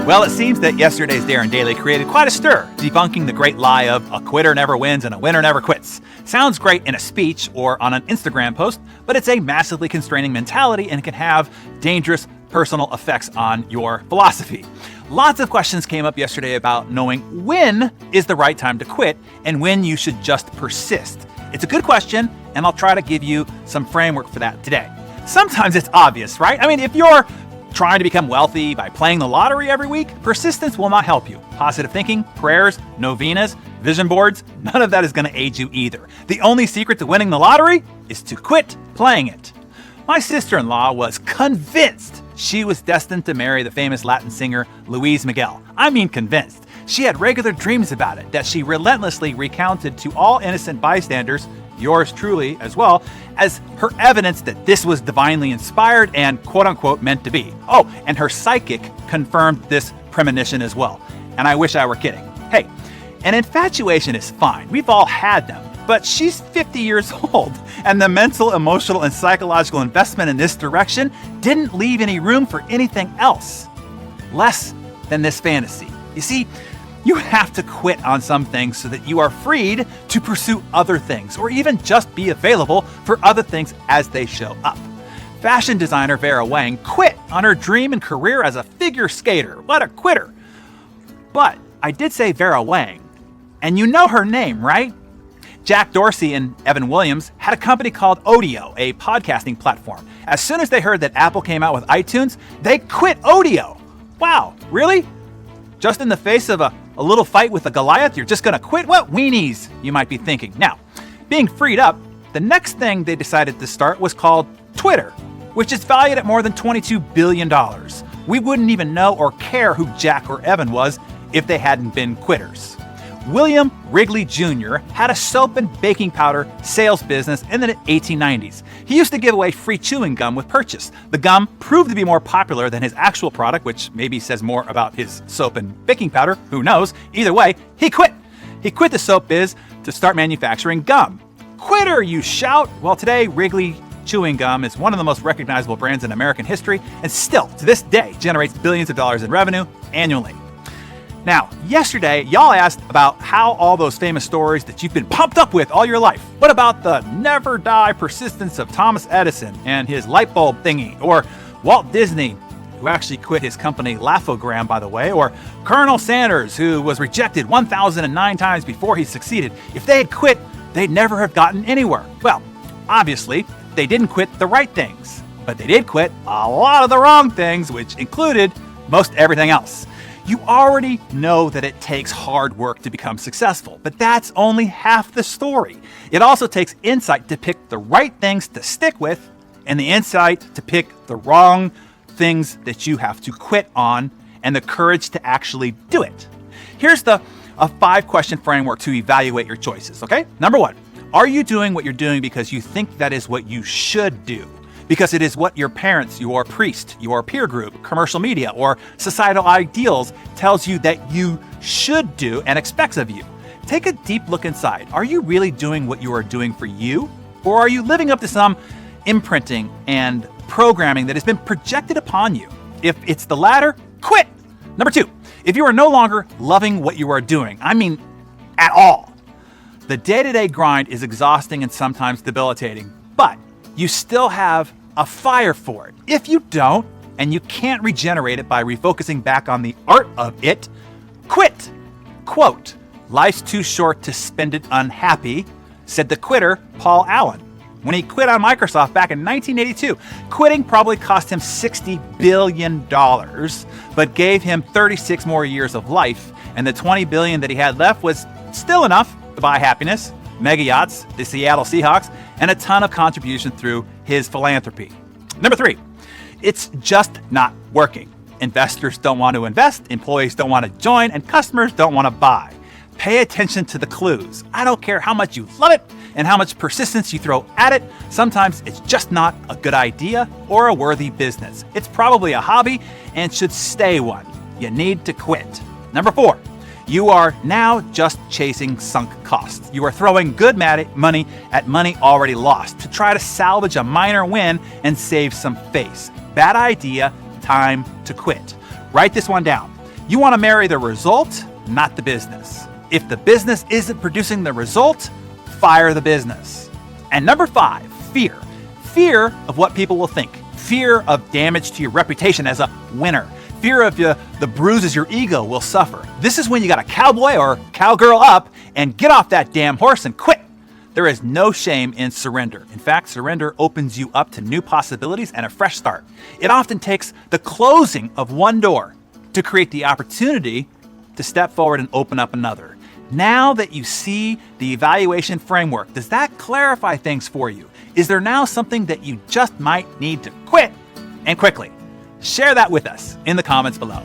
Well, it seems that yesterday's Darren Daily created quite a stir, debunking the great lie of a quitter never wins and a winner never quits. Sounds great in a speech or on an Instagram post, but it's a massively constraining mentality and it can have dangerous personal effects on your philosophy. Lots of questions came up yesterday about knowing when is the right time to quit and when you should just persist. It's a good question, and I'll try to give you some framework for that today. Sometimes it's obvious, right? I mean, if you're trying to become wealthy by playing the lottery every week, persistence will not help you. Positive thinking, prayers, novenas, vision boards, none of that is going to aid you either. The only secret to winning the lottery is to quit playing it. My sister-in-law was convinced she was destined to marry the famous Latin singer Luis Miguel. I mean convinced. She had regular dreams about it that she relentlessly recounted to all innocent bystanders, yours truly as well, as her evidence that this was divinely inspired and quote-unquote meant to be. Oh, and her psychic confirmed this premonition as well. And I wish I were kidding. Hey, an infatuation is fine. We've all had them. But she's 50 years old, and the mental, emotional, and psychological investment in this direction didn't leave any room for anything else less than this fantasy. You see, you have to quit on some things so that you are freed to pursue other things, or even just be available for other things as they show up. Fashion designer Vera Wang quit on her dream and career as a figure skater. What a quitter. But I did say Vera Wang, and you know her name, right? Jack Dorsey and Evan Williams had a company called Odeo, a podcasting platform. As soon as they heard that Apple came out with iTunes, they quit Odeo. Wow, really? Just in the face of a little fight with a Goliath, you're just going to quit? What weenies, you might be thinking. Now, being freed up, the next thing they decided to start was called Twitter, which is valued at more than $22 billion. We wouldn't even know or care who Jack or Evan was if they hadn't been quitters. William Wrigley Jr. had a soap and baking powder sales business in the 1890s. He used to give away free chewing gum with purchase. The gum proved to be more popular than his actual product, which maybe says more about his soap and baking powder. Who knows? Either way, he quit. He quit the soap biz to start manufacturing gum. Quitter, you shout! Well, today, Wrigley Chewing Gum is one of the most recognizable brands in American history and still, to this day, generates billions of dollars in revenue annually. Now, yesterday, y'all asked about how all those famous stories that you've been pumped up with all your life. What about the never die persistence of Thomas Edison and his light bulb thingy? Or Walt Disney, who actually quit his company Laugh-O-Gram, by the way? Or Colonel Sanders, who was rejected 1,009 times before he succeeded? If they had quit, they'd never have gotten anywhere. Well, obviously, they didn't quit the right things. But they did quit a lot of the wrong things, which included most everything else. You already know that it takes hard work to become successful, but that's only half the story. It also takes insight to pick the right things to stick with and the insight to pick the wrong things that you have to quit on and the courage to actually do it. Here's a 5-question framework to evaluate your choices, okay? Number 1, are you doing what you're doing because you think that is what you should do? Because it is what your parents, your priest, your peer group, commercial media, or societal ideals tells you that you should do and expects of you. Take a deep look inside. Are you really doing what you are doing for you? Or are you living up to some imprinting and programming that has been projected upon you? If it's the latter, quit. Number 2, if you are no longer loving what you are doing, I mean at all, the day-to-day grind is exhausting and sometimes debilitating, but you still have a fire for it. If you don't, and you can't regenerate it by refocusing back on the art of it, quit. Quote, "Life's too short to spend it unhappy," said the quitter Paul Allen. When he quit on Microsoft back in 1982, quitting probably cost him $60 billion, but gave him 36 more years of life, and the $20 billion that he had left was still enough to buy happiness, mega yachts, the Seattle Seahawks, and a ton of contribution through his philanthropy. Number 3, it's just not working. Investors don't want to invest, employees don't want to join, and customers don't want to buy. Pay attention to the clues. I don't care how much you love it and how much persistence you throw at it. Sometimes it's just not a good idea or a worthy business. It's probably a hobby and should stay one. You need to quit. Number 4, you are now just chasing sunk costs. You are throwing good money at money already lost to try to salvage a minor win and save some face. Bad idea, time to quit. Write this one down. You want to marry the result, not the business. If the business isn't producing the result, fire the business. And number 5, fear. Fear of what people will think. Fear of damage to your reputation as a winner. Fear of the bruises your ego will suffer. This is when you got to cowboy or cowgirl up and get off that damn horse and quit. There is no shame in surrender. In fact, surrender opens you up to new possibilities and a fresh start. It often takes the closing of one door to create the opportunity to step forward and open up another. Now that you see the evaluation framework, does that clarify things for you? Is there now something that you just might need to quit, and quickly? Share that with us in the comments below.